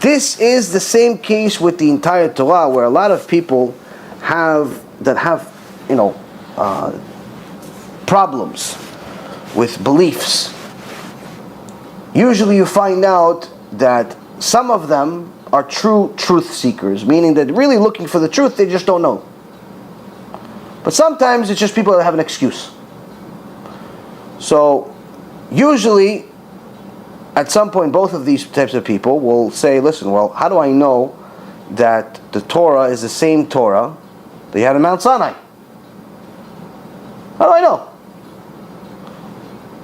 This is the same case with the entire Torah, where a lot of people have problems with beliefs. Usually you find out that some of them are true truth seekers, meaning that really looking for the truth, they just don't know. But sometimes it's just people that have an excuse. So usually at some point both of these types of people will say, listen, well, how do I know that the Torah is the same Torah that you had in Mount Sinai? How do I know?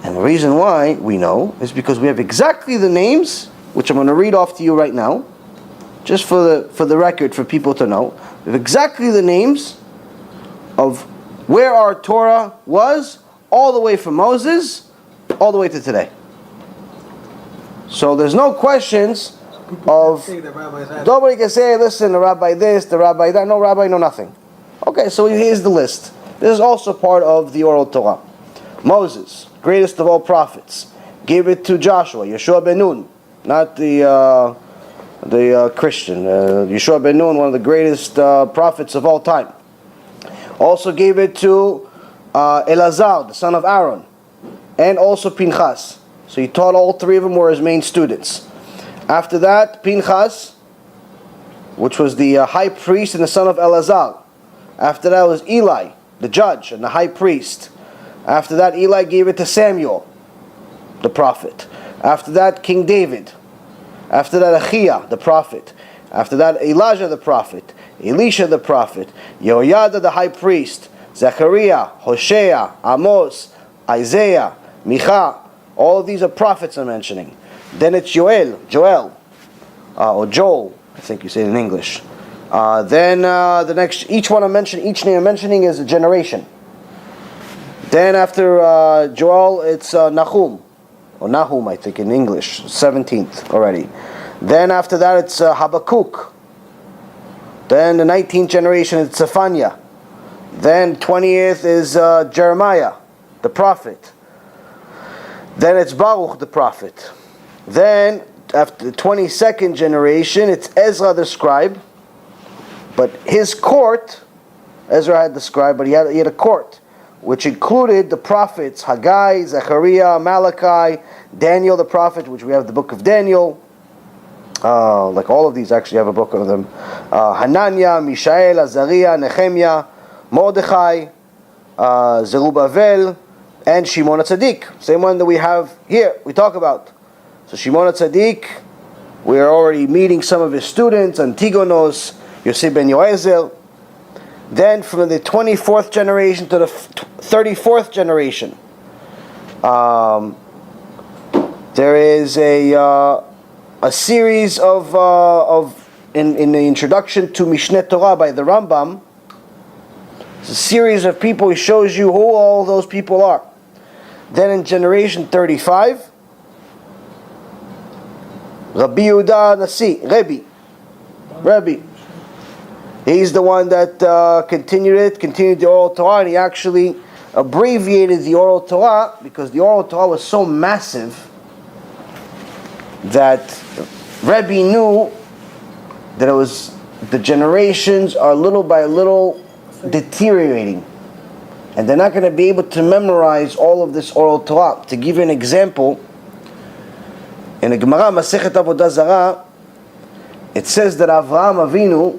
And the reason why we know is because we have exactly the names, which I'm going to read off to you right now, just for the record, for people to know. We have exactly the names of where our Torah was, all the way from Moses, all the way to today. So there's no questions of, nobody can say, listen, the rabbi this, the rabbi that, no rabbi, no nothing. Okay, so here's the list. This is also part of the oral Torah. Moses, greatest of all prophets, gave it to Joshua, Yeshua ben Nun, not the Christian. Yeshua ben Nun, one of the greatest prophets of all time. Also gave it to Elazar, the son of Aaron, and also Pinchas. So he taught all three of them, were his main students. After that, Pinchas, which was the high priest and the son of Elazar. After that was Eli, the judge and the high priest. After that, Eli gave it to Samuel, the prophet. After that, King David. After that, Achia, the prophet. After that, Elijah, the prophet. Elisha, the prophet. Yehoiada, the high priest. Zechariah, Hosea, Amos, Isaiah, Micha. All of these are prophets I'm mentioning. Then it's Joel, or Joel, I think you say it in English. Then the next, each one I'm mentioning, each name I'm mentioning is a generation. Then after Joel, it's Nahum, or Nahum, I think in English, 17th already. Then after that, it's Habakkuk. Then the 19th generation, it's Zephaniah. Then 20th is Jeremiah, the prophet. Then it's Baruch, the prophet. Then after the 22nd generation, it's Ezra, the scribe. But his court, Ezra had the scribe, but he had a court, which included the prophets Haggai, Zechariah, Malachi, Daniel the prophet, which we have the book of Daniel. Like all of these actually have a book of them. Hananiah, Mishael, Azariah, Nehemiah, Mordechai, Zerubbabel, and Shimon HaTzadik. Same one that we have here, we talk about. So Shimon HaTzadik, we are already meeting some of his students, Antigonos, Yosef ben Yoezel. Then from the 24th generation to the 34th generation, there is a series of in the introduction to Mishneh Torah by the Rambam. It's a series of people. He shows you who all those people are. Then in generation 35, Rabbi Yehuda Nasi, Rabbi. He's the one that continued the oral Torah, and he actually abbreviated the oral Torah because the oral Torah was so massive that Rabbi knew that it was the generations are little by little deteriorating, and they're not going to be able to memorize all of this oral Torah. To give you an example, in the Gemara Masechet Avodah Zarah, it says that Avraham Avinu,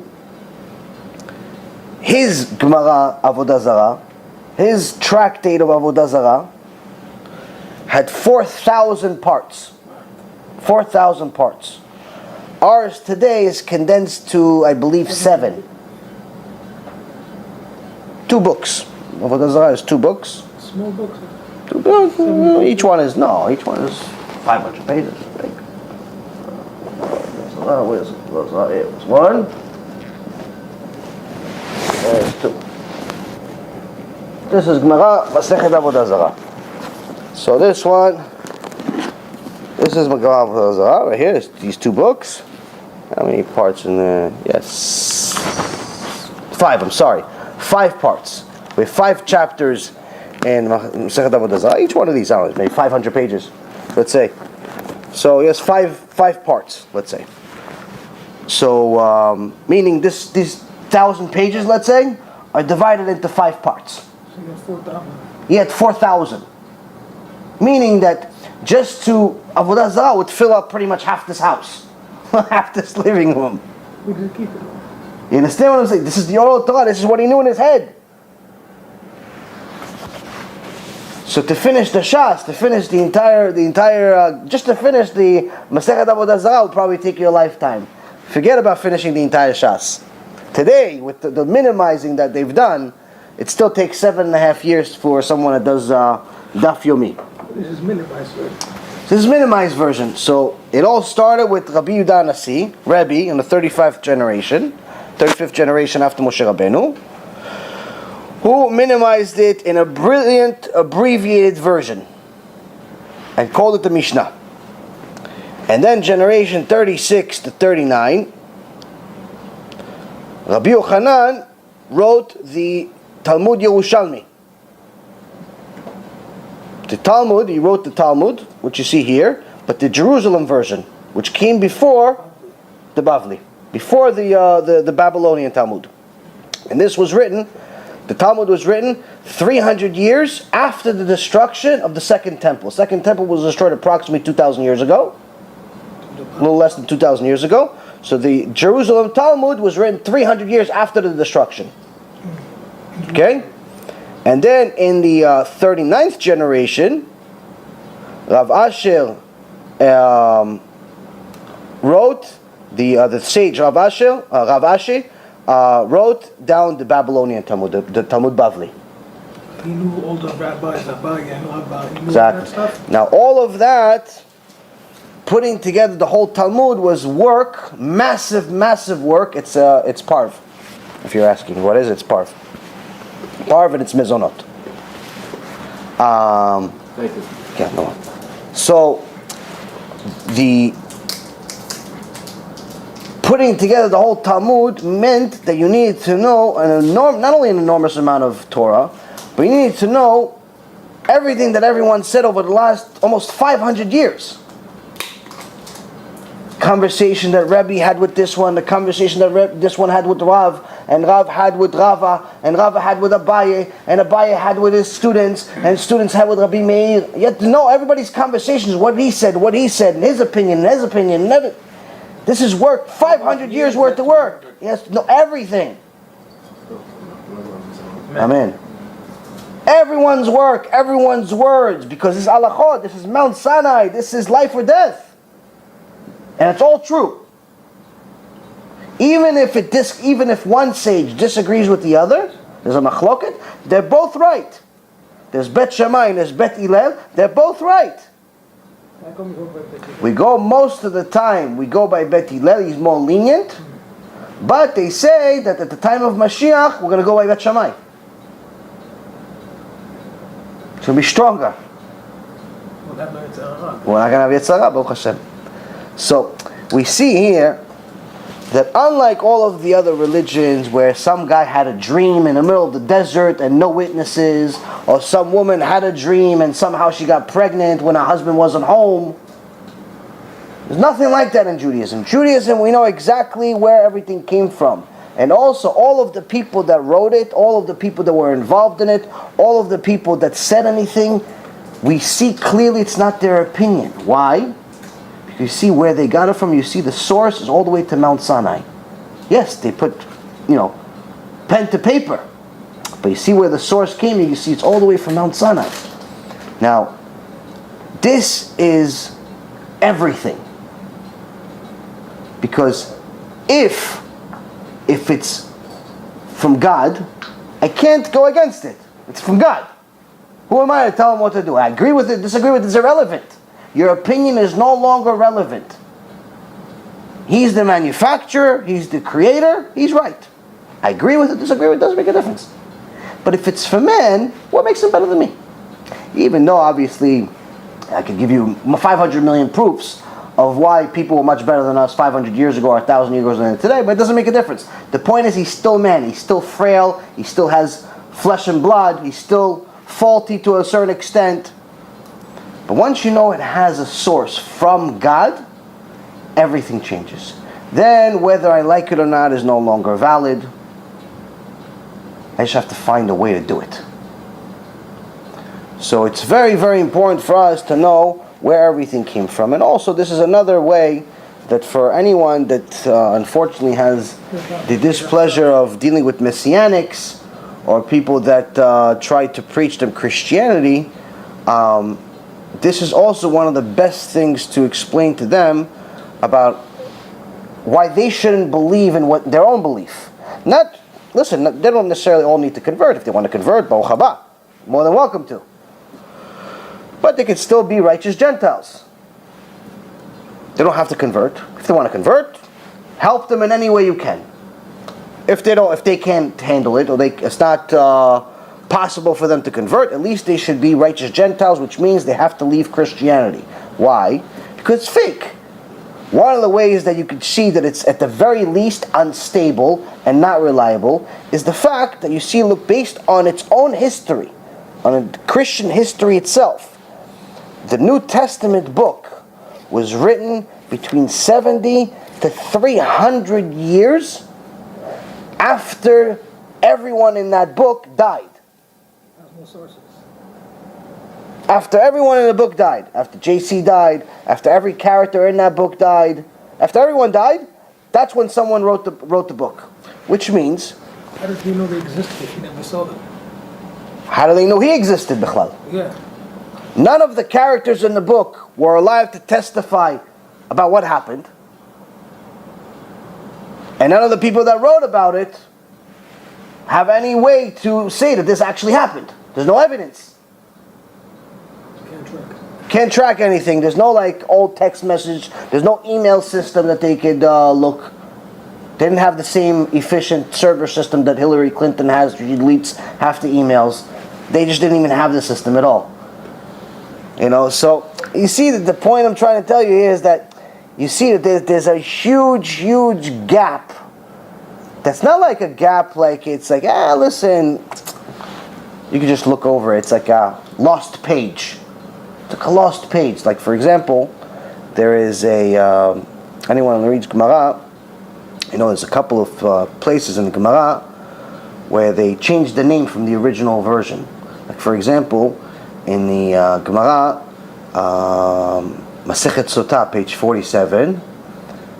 his Gemara Avodah Zarah, his tractate of Avodah Zarah, had 4,000 parts. 4,000 parts. Ours today is condensed to, I believe, 7. 2 books. Avodah Zarah is 2 books. Small books. 2 books. Each one is 500 pages, I think. Where's it? It was 1. There's 2. This is Gemara Masechet Avodah Zarah. So this is Gemara Avodah Zarah right here. It's these 2 books. How many parts in there? Yes, 5. I'm sorry, 5 parts. We have 5 chapters in Masechet Avodah Zarah. Each one of these, I don't know, maybe 500 pages, let's say. So yes, 5 parts, let's say. So, meaning these 1,000 pages, let's say, are divided into 5 parts. So you have 4,000. He had 4,000. Meaning that just to Avodah Zarah would fill up pretty much half this house, half this living room. We didn't keep it. You understand what I'm saying? This is the oral Torah. This is what he knew in his head. So to finish the Shas, to finish just to finish the Masechet Avodah Zarah will probably take you a lifetime. Forget about finishing the entire Shas. Today, with the minimizing that they've done, it still takes 7.5 years for someone that does Daf Yomi. This is minimized version. This is minimized version. So it all started with Rabbi Yehuda Nasi, Rabbi, in the 35th generation after Moshe Rabbeinu, who minimized it in a brilliant, abbreviated version and called it the Mishnah. And then generation 36 to 39, Rabbi Yochanan wrote the Talmud Yerushalmi. The Talmud, he wrote the Talmud, which you see here, but the Jerusalem version, which came before the Bavli, before the Babylonian Talmud. And this was written, the Talmud was written 300 years after the destruction of the Second Temple. Second Temple was destroyed approximately 2,000 years ago, a little less than 2,000 years ago. So the Jerusalem Talmud was written 300 years after the destruction. Okay? And then in the 39th generation, Rav Asher wrote, the sage Rav Asher wrote down the Babylonian Talmud, the Talmud Bavli. He knew all the rabbis, Rabbi and Rabbi. He knew Exactly. all that stuff. Now all of that, putting together the whole Talmud was work, massive work. It's parv. If you're asking, what is it? It's parv. Parv and it's mezonot. Thank you. Yeah, no. So the putting together the whole Talmud meant that you needed to know not only an enormous amount of Torah, but you needed to know everything that everyone said over the last almost 500 years. Conversation that Rabbi had with this one, the conversation that this one had with Rav, and Rav had with Rava, and Rava had with Abaye, and Abaye had with his students, and students had with Rabbi Meir. You have to know everybody's conversations, what he said, and his opinion, never. This is work, 500 years worth of work. He has to know everything. Amen. Everyone's work, everyone's words, because this is halachot, this is Mount Sinai, this is life or death. And it's all true. Even if one sage disagrees with the other, there's a machloket, they're both right. There's Bet Shammai and there's Bet Hillel, they're both right. We go most of the time, we go by Bet Hillel, he's more lenient. But they say that at the time of Mashiach, we're going to go by Bet Shammai. It's going to be stronger. We're not going to have Yetzirah, Baruch Hashem. So, we see here that unlike all of the other religions where some guy had a dream in the middle of the desert and no witnesses, or some woman had a dream and somehow she got pregnant when her husband wasn't home, there's nothing like that in Judaism. Judaism, we know exactly where everything came from. And also, all of the people that wrote it, all of the people that were involved in it, all of the people that said anything, we see clearly it's not their opinion. Why? You see where they got it from. You see the source is all the way to Mount Sinai. Yes, they put, pen to paper. But you see where the source came, you see it's all the way from Mount Sinai. Now, this is everything. Because if it's from God, I can't go against it. It's from God. Who am I to tell him what to do? I agree with it, disagree with it, it's irrelevant. Your opinion is no longer relevant. He's the manufacturer, he's the creator, he's right. I agree with it, disagree with it, doesn't make a difference. But if it's for man, what makes him better than me? Even though obviously I could give you 500 million proofs of why people were much better than us 500 years ago or 1,000 years ago than today, but it doesn't make a difference. The point is he's still man, he's still frail, he still has flesh and blood, he's still faulty to a certain extent. But once you know it has a source from God, everything changes. then whether I like it or not is no longer valid. I just have to find a way to do it. So it's very, very important for us to know where everything came from. And also, this is another way that for anyone that unfortunately has the displeasure of dealing with messianics or people that try to preach them Christianity, this is also one of the best things to explain to them about why they shouldn't believe in what their own belief. Listen, they don't necessarily all need to convert. If they want to convert, Baruch haba, more than welcome to. But they could still be righteous Gentiles. They don't have to convert. If they want to convert, help them in any way you can. If they can't handle it, or it's not possible for them to convert, at least they should be righteous Gentiles, which means they have to leave Christianity. Why? Because it's fake. One of the ways that you could see that it's at the very least unstable and not reliable is the fact that you see, look, based on its own history, on a Christian history itself, the New Testament book was written between 70 to 300 years after everyone in that book died. No sources. After everyone in the book died, after JC died, after every character in that book died, after everyone died, that's when someone wrote the book. Which means, How did he know they existed if he never saw them? how do they know he existed, Bichlal? Yeah. None of the characters in the book were alive to testify about what happened. And none of the people that wrote about it have any way to say that this actually happened. There's no evidence. Can't track anything. There's no old text message. There's no email system that they could look. They didn't have the same efficient server system that Hillary Clinton has. She deletes half the emails. They just didn't even have the system at all. So you see that the point I'm trying to tell you here is that you see that there's a huge, huge gap. That's not like a gap listen, you can just look over it. It's like a lost page. It's like a lost page. Like, for example, there is anyone who reads Gemara, there's a couple of places in the Gemara where they changed the name from the original version. Like, for example, in the Gemara, Masechet Sotah, page 47,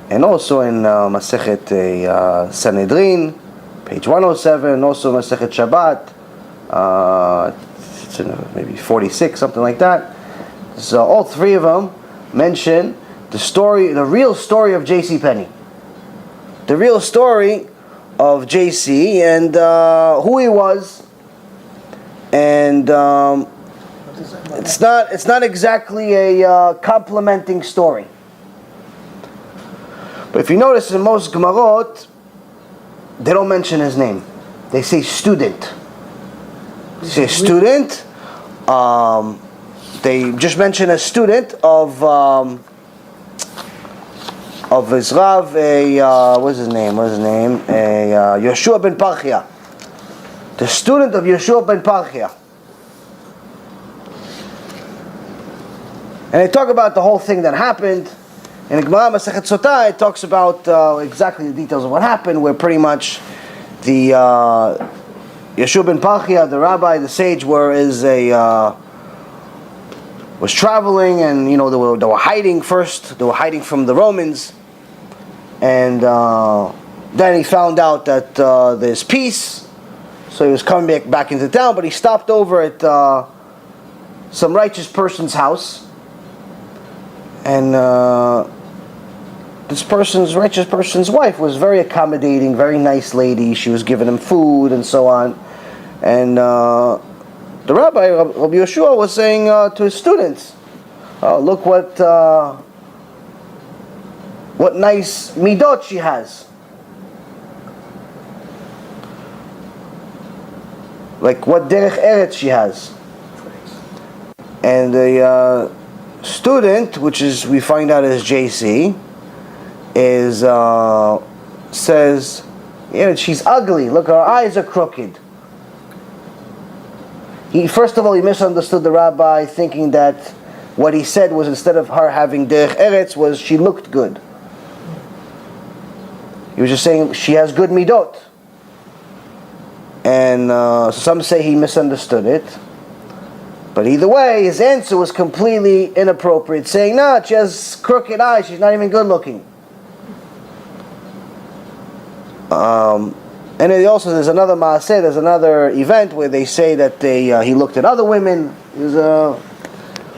and also in Masechet Sanhedrin, page 107, and also Masechet Shabbat, it's in maybe 46, something like that. So all three of them mention the real story of J.C. Penney. The real story of J.C. and who he was. And it's not exactly a complimenting story. But if you notice in most Gemarot, they don't mention his name. They say student. They say student. They just mention a student of his Rav, what's his name? Yeshua ben Parchia. The student of Yeshua ben Parchia. And they talk about the whole thing that happened. In the Gemara Masechet Sotah, it talks about exactly the details of what happened, where pretty much the Yeshua ben Parchia, the rabbi, the sage, was traveling, and they were hiding first. They were hiding from the Romans, and then he found out that there's peace, so he was coming back into town. But he stopped over at some righteous person's house, and this righteous person's wife was very accommodating, very nice lady. She was giving him food and so on, and the rabbi, Rabbi Yeshua, was saying to his students, look what nice midot she has. Like what derech eretz she has. And the student, which we find out is JC, says, she's ugly. Look, her eyes are crooked. First of all, he misunderstood the rabbi, thinking that what he said was, instead of her having derech eretz, was she looked good. He was just saying she has good midot. And some say he misunderstood it. But either way, his answer was completely inappropriate, saying, no, she has crooked eyes, she's not even good looking. And there's another maaseh, there's another event where they say that he looked at other women.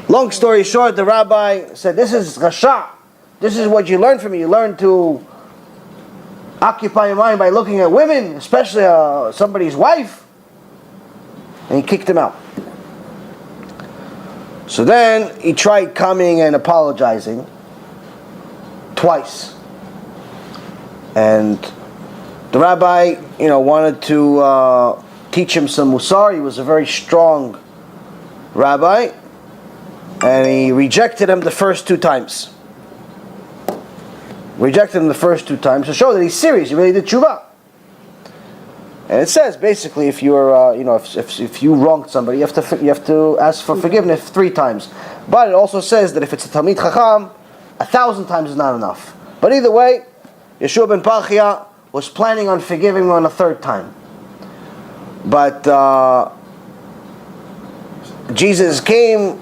Long story short, the rabbi said, this is rasha. This is what you learn from me. You learn to occupy your mind by looking at women, especially somebody's wife. And he kicked him out. So then he tried coming and apologizing twice. And the rabbi, wanted to teach him some musar. He was a very strong rabbi. And he rejected him the first 2 times. Rejected him the first 2 times to show that he's serious. He really did tshuva. And it says basically, if you're, if you wronged somebody, you have to ask for forgiveness 3 times. But it also says that if it's a Talmid Chacham, 1,000 times is not enough. But either way, Yeshua ben Parchia was planning on forgiving him on a 3rd time. But Jesus came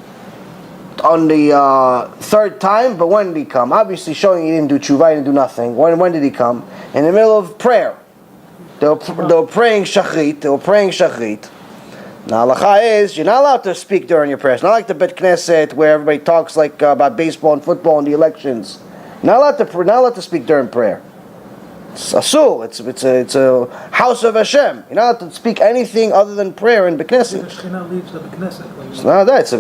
on the 3rd time, but when did he come? Obviously showing he didn't do tshuva, he didn't do nothing. When did he come? In the middle of prayer. They were praying shachrit. Now halacha is, you're not allowed to speak during your prayers. Not like the Bet Knesset where everybody talks like about baseball and football and the elections. You're not allowed to speak during prayer. It's asur. It's a house of Hashem. You're not allowed to speak anything other than prayer in Bet Knesset. It's not that. It's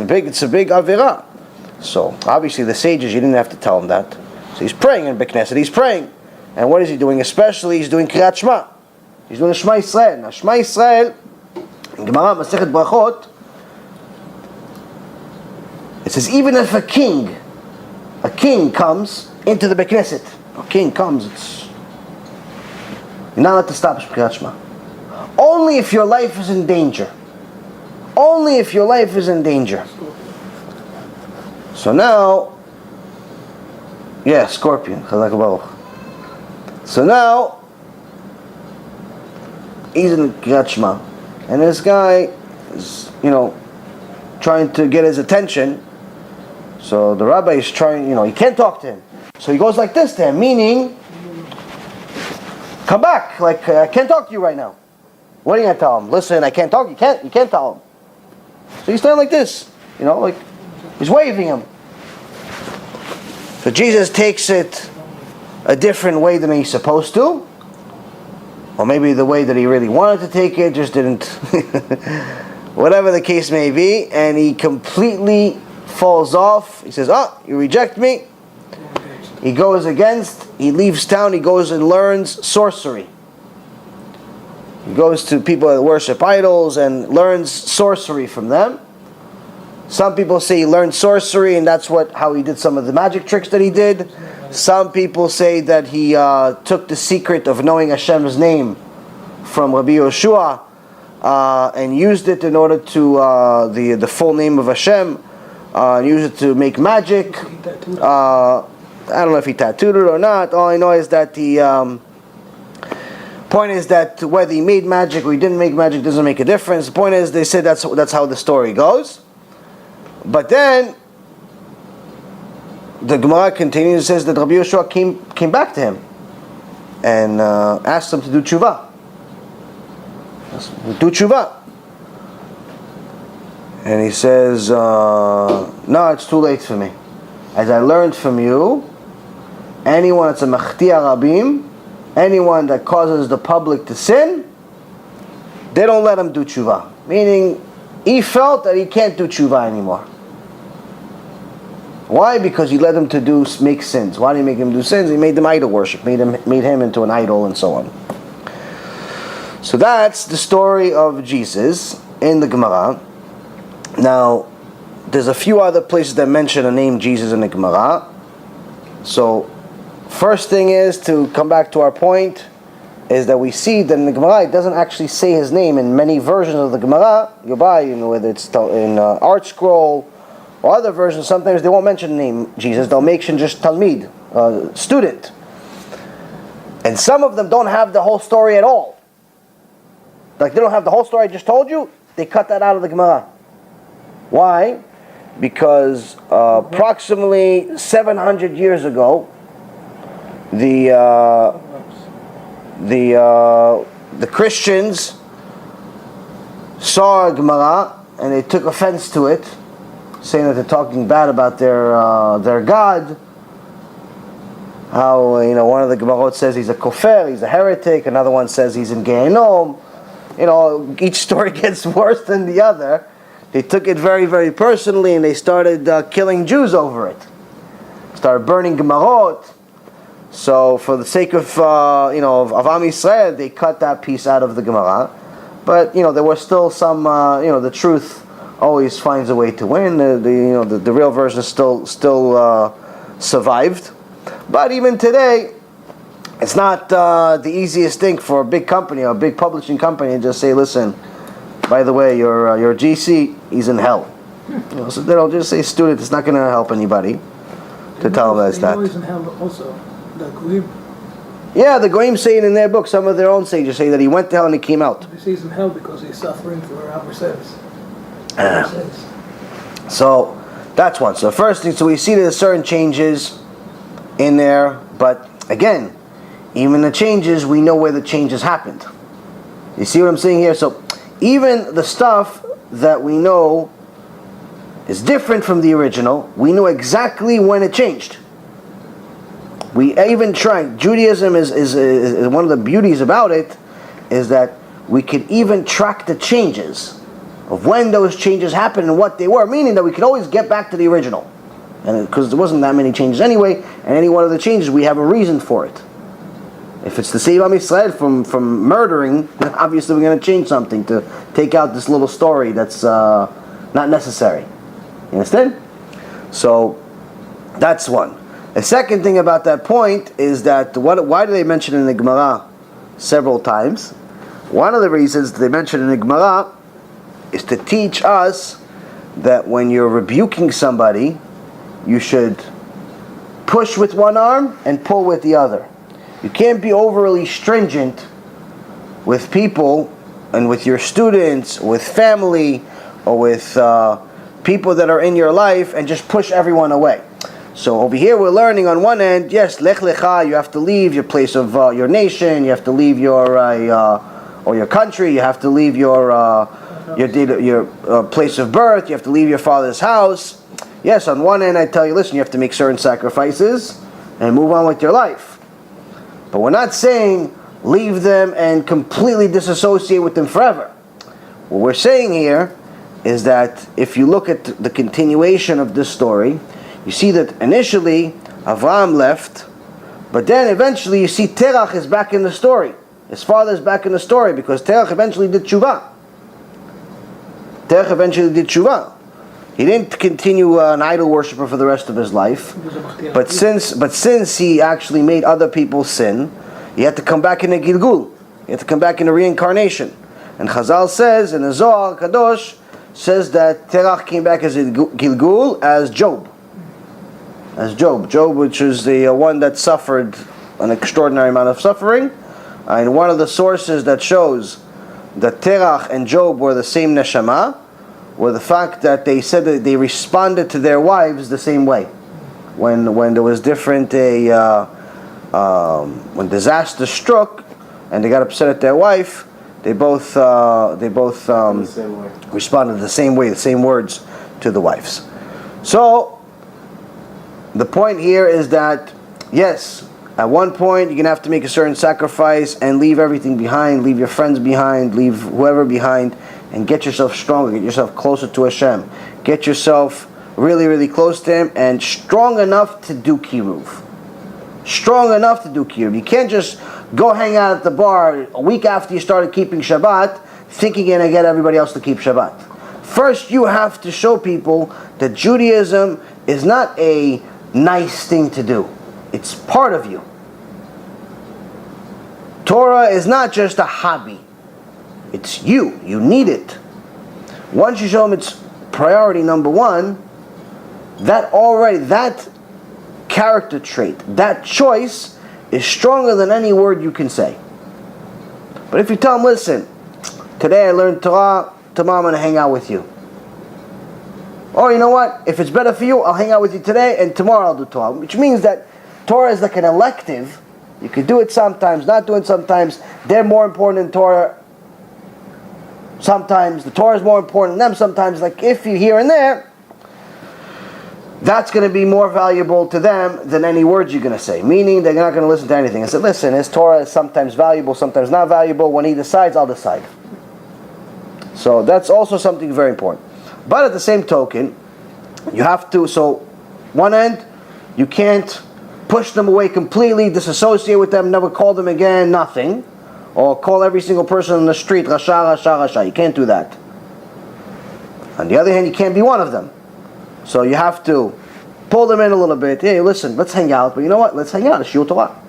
a big avira. So obviously the sages, you didn't have to tell him that. So he's praying in Bet Knesset. He's praying, and what is he doing? Especially he's doing Kriyat Shema. He's doing Shema Yisrael. Now Shema Yisrael, in Gemara Masechet Brachot, it says even if a king comes into the Bet Knesset, you're not allowed to stop Kriyat Shema. Only if your life is in danger. Only if your life is in danger. So now, scorpion. So now, he's in Kriyat Shema, and this guy is, trying to get his attention. So the rabbi is trying, he can't talk to him. So he goes like this to him, meaning, come back, like I can't talk to you right now. What are you gonna tell him? Listen, I can't talk. You can't tell him. So he's standing like this, like he's waving him. So Jesus takes it a different way than he's supposed to. Or maybe the way that he really wanted to take it just didn't. Whatever the case may be. And he completely falls off. He says, you reject me. He leaves town, he goes and learns sorcery. He goes to people that worship idols and learns sorcery from them. Some people say he learned sorcery and that's how he did some of the magic tricks that he did. Some people say that he took the secret of knowing Hashem's name from Rabbi Yoshua and used it in order to the full name of Hashem, used it to make magic. I don't know if he tattooed it or not. All I know is that the point is that whether he made magic or he didn't make magic doesn't make a difference. The point is, they said that's how the story goes. But then the Gemara continues and says that Rabbi Yoshua came back to him and asked him to do tshuva. And he says, no, it's too late for me. As I learned from you, anyone that's a machtia rabim, anyone that causes the public to sin, they don't let him do tshuva. Meaning, he felt that he can't do tshuva anymore. Why? Because he led him to make sins. Why did he make him do sins? He made them idol worship, made him into an idol, and so on. So that's the story of Jesus in the Gemara. Now, there's a few other places that mention the name Jesus in the Gemara. So, first thing is, to come back to our point, is that we see that in the Gemara it doesn't actually say his name. In many versions of the Gemara, whether it's in Art Scroll or other versions, sometimes they won't mention the name Jesus. They'll mention just Talmid, student. And some of them don't have the whole story at all. Like they don't have the whole story I just told you, they cut that out of the Gemara. Why? Because approximately 700 years ago, the Christians saw a Gemara and they took offense to it, saying that they're talking bad about their God. How one of the Gemarot says he's a kofar, he's a heretic. Another one says he's in Gehenom. Each story gets worse than the other. They took it very, very personally, and they started killing Jews over it. Started burning Gemarot. So, for the sake of of Am Yisrael, they cut that piece out of the Gemara. But there was still some. The truth always finds a way to win. The real version still survived. But even today, it's not the easiest thing for a big company or a big publishing company to just say, "Listen, by the way, your GC, he's in hell." So they'll just say, "Student, it's not going to help anybody to tell them that's that." He's in hell also. The Goyim. Yeah, the Goyim say it in their book. Some of their own sages say that he went to hell and he came out. He says in hell because he's suffering for our sins. So that's one. So first thing, so we see there's certain changes in there, but again, even the changes, we know where the changes happened. You see what I'm saying here? So even the stuff that we know is different from the original, we know exactly when it changed. We even tried. Judaism is one of the beauties about it is that we could even track the changes of when those changes happened and what they were, meaning that we could always get back to the original. And because there wasn't that many changes anyway, and any one of the changes, we have a reason for it. If it's to save Am Yisrael from murdering, then obviously we're going to change something to take out this little story that's not necessary. You understand? So, that's one. The second thing about that point is that, why do they mention it in the Gemara several times? One of the reasons they mention it in the Gemara is to teach us that when you're rebuking somebody, you should push with one arm and pull with the other. You can't be overly stringent with people and with your students, with family, or with people that are in your life and just push everyone away. So over here we're learning on one end, yes, lech lecha, you have to leave your place of your nation, you have to leave your country, you have to leave your place of birth, you have to leave your father's house. Yes, on one end I tell you, listen, you have to make certain sacrifices and move on with your life. But we're not saying leave them and completely disassociate with them forever. What we're saying here is that if you look at the continuation of this story, you see that initially Avraham left, but then eventually you see Terach is back in the story. His father is back in the story because Terach eventually did tshuva. He didn't continue an idol worshiper for the rest of his life, but since he actually made other people sin, he had to come back in a Gilgul. He had to come back in a reincarnation. And Chazal says in the Zohar Kadosh says that Terach came back as a Gilgul as Job. Job, which is the one that suffered an extraordinary amount of suffering. And one of the sources that shows that Terach and Job were the same neshama were the fact that they said that they responded to their wives the same way. When there was different when disaster struck and they got upset at their wife, they both responded the same way, the same words to the wives. So the point here is that, yes, at one point you're going to have to make a certain sacrifice and leave everything behind, leave your friends behind, leave whoever behind, and get yourself stronger, get yourself closer to Hashem. Get yourself really, really close to Him and strong enough to do kiruv. Strong enough to do kiruv. You can't just go hang out at the bar a week after you started keeping Shabbat thinking you're going to get everybody else to keep Shabbat. First you have to show people that Judaism is not a nice thing to do. It's part of you. Torah is not just a hobby. It's you. You need it. Once you show them it's priority number one, that character trait, that choice is stronger than any word you can say. But if you tell them, listen, today I learned Torah, tomorrow I'm going to hang out with you. Or you know what, if it's better for you, I'll hang out with you today and tomorrow I'll do Torah. Which means that Torah is like an elective. You can do it sometimes, not do it sometimes. They're more important than Torah. Sometimes the Torah is more important than them. Sometimes, like if you're here and there, that's going to be more valuable to them than any words you're going to say. Meaning they're not going to listen to anything. I said, listen, his Torah is sometimes valuable, sometimes not valuable. When he decides, I'll decide. So that's also something very important. But at the same token, you have to, so one end, you can't push them away completely, disassociate with them, never call them again, nothing. Or call every single person on the street, Rasha, Rasha, Rasha. You can't do that. On the other hand, you can't be one of them. So you have to pull them in a little bit. Hey, listen, let's hang out. But you know what? Let's hang out. It's Shiur Torah.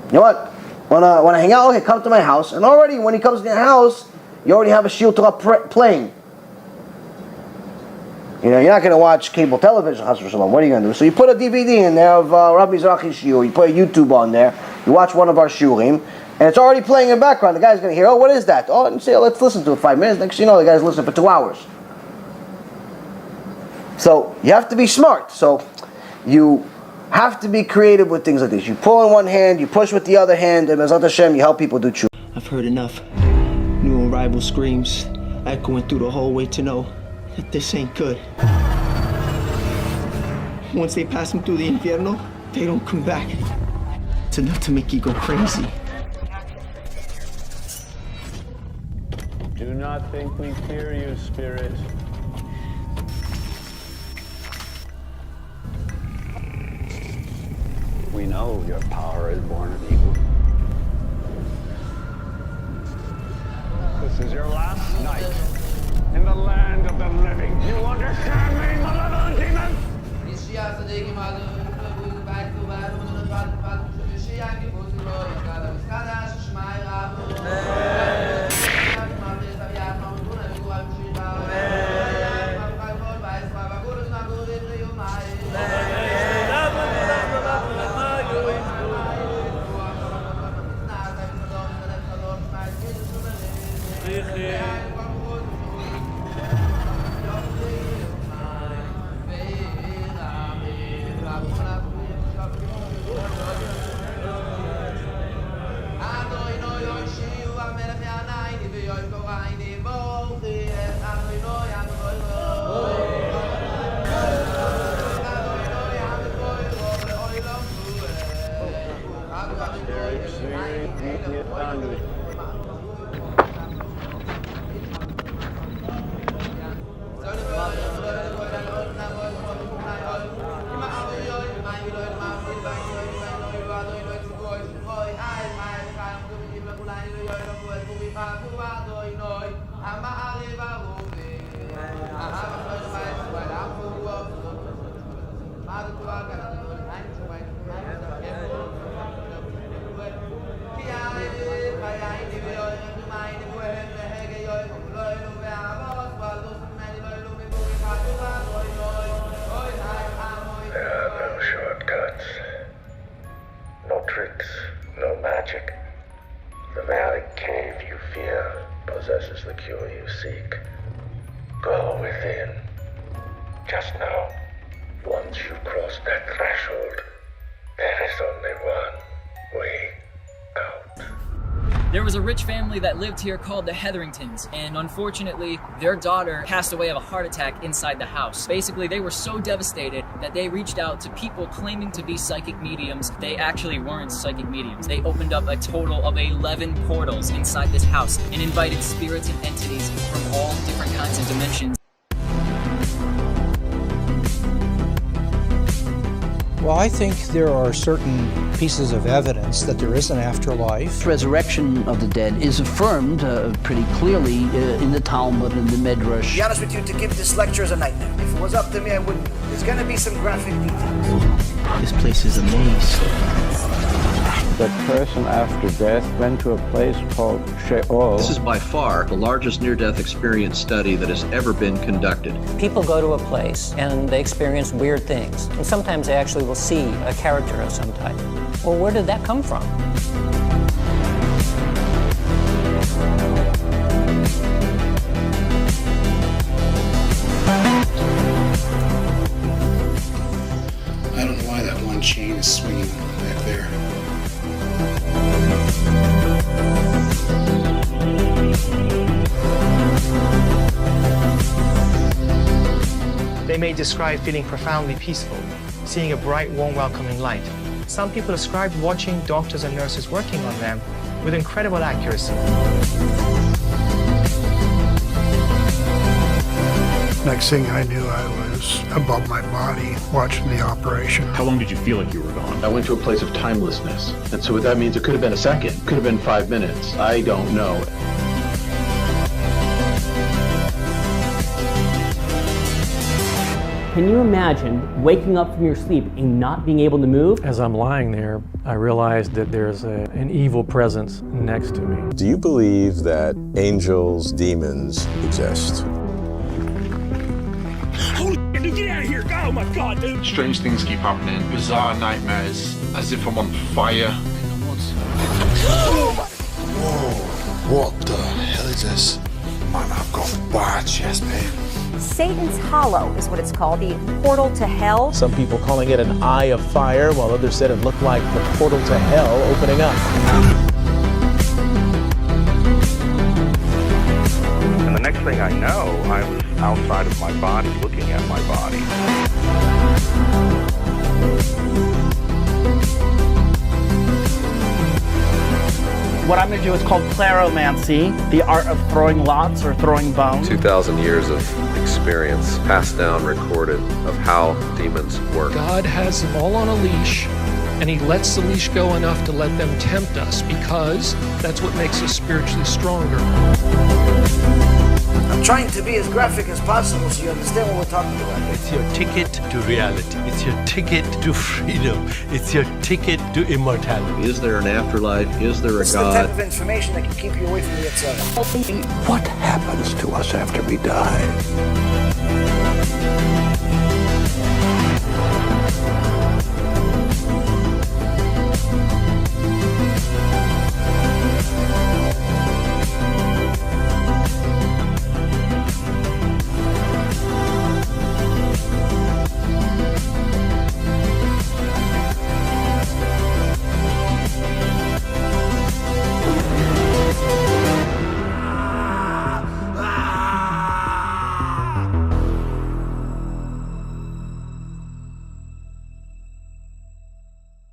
You know what? Wanna hang out? Okay, come to my house. And already, when he comes to your house, you already have a Shiur Torah playing. You know, you're not going to watch cable television, Chas v'Shalom. What are you going to do? So you put a DVD in there of Rabbi Zrachi's shiur. You put a YouTube on there. You watch one of our shiurim, and it's already playing in the background. The guy's going to hear, oh, what is that? Oh, and say, let's listen to it 5 minutes. Next thing you know, the guy's listening for 2 hours. So you have to be smart. So you have to be creative with things like this. You pull in one hand, you push with the other hand, and Bezat Hashem, you help people do tshuva. I've heard enough. New arrival screams, echoing through the hallway to know that this ain't good. Once they pass them through the infierno, they don't come back. It's enough to make you go crazy. Do not think we fear you, Spirit. We know your power is born of evil. This is your last night in the land of the living. You understand me, malevolent demon? There was a rich family that lived here called the Hetheringtons, and unfortunately, their daughter passed away of a heart attack inside the house. Basically, they were so devastated that they reached out to people claiming to be psychic mediums. They actually weren't psychic mediums. They opened up a total of 11 portals inside this house and invited spirits and entities from all different kinds of dimensions. Well, I think there are certain pieces of evidence that there is an afterlife. Resurrection of the dead is affirmed pretty clearly in the Talmud and the Midrash. To be honest with you, to give this lecture is a nightmare. If it was up to me, I wouldn't. There's going to be some graphic details. This place is a maze. The person after death went to a place called Sheol. This is by far the largest near-death experience study that has ever been conducted. People go to a place and they experience weird things. And sometimes they actually will see a character of some type. Well, where did that come from? I don't know why that one chain is swinging back there. They may describe feeling profoundly peaceful, seeing a bright, warm, welcoming light. Some people describe watching doctors and nurses working on them with incredible accuracy. Next thing I knew, I was above my body watching the operation. How long did you feel like you were gone? I went to a place of timelessness. And so what that means, it could have been a second, could have been 5 minutes. I don't know. Can you imagine waking up from your sleep and not being able to move? As I'm lying there, I realized that there's an evil presence next to me. Do you believe that angels, demons exist? Holy dude, get out of here! Oh my god, dude! Strange things keep happening. Bizarre nightmares, as if I'm on fire. Whoa, what the hell is this? Man, I've got bad chest pain. Satan's Hollow is what it's called, the portal to hell. Some people calling it an eye of fire, while others said it looked like the portal to hell opening up. And the next thing I know, I was outside of my body, looking at my body. What I'm going to do is called claromancy, the art of throwing lots or throwing bones. 2,000 years of experience, passed down, recorded, of how demons work. God has them all on a leash, and he lets the leash go enough to let them tempt us, because that's what makes us spiritually stronger. I'm trying to be as graphic as possible so you understand what we're talking about. It's your ticket to reality. It's your ticket to freedom. It's your ticket to immortality. Is there an afterlife? Is there a God? It's the type of information that can keep you away from the outside. What happens to us after we die?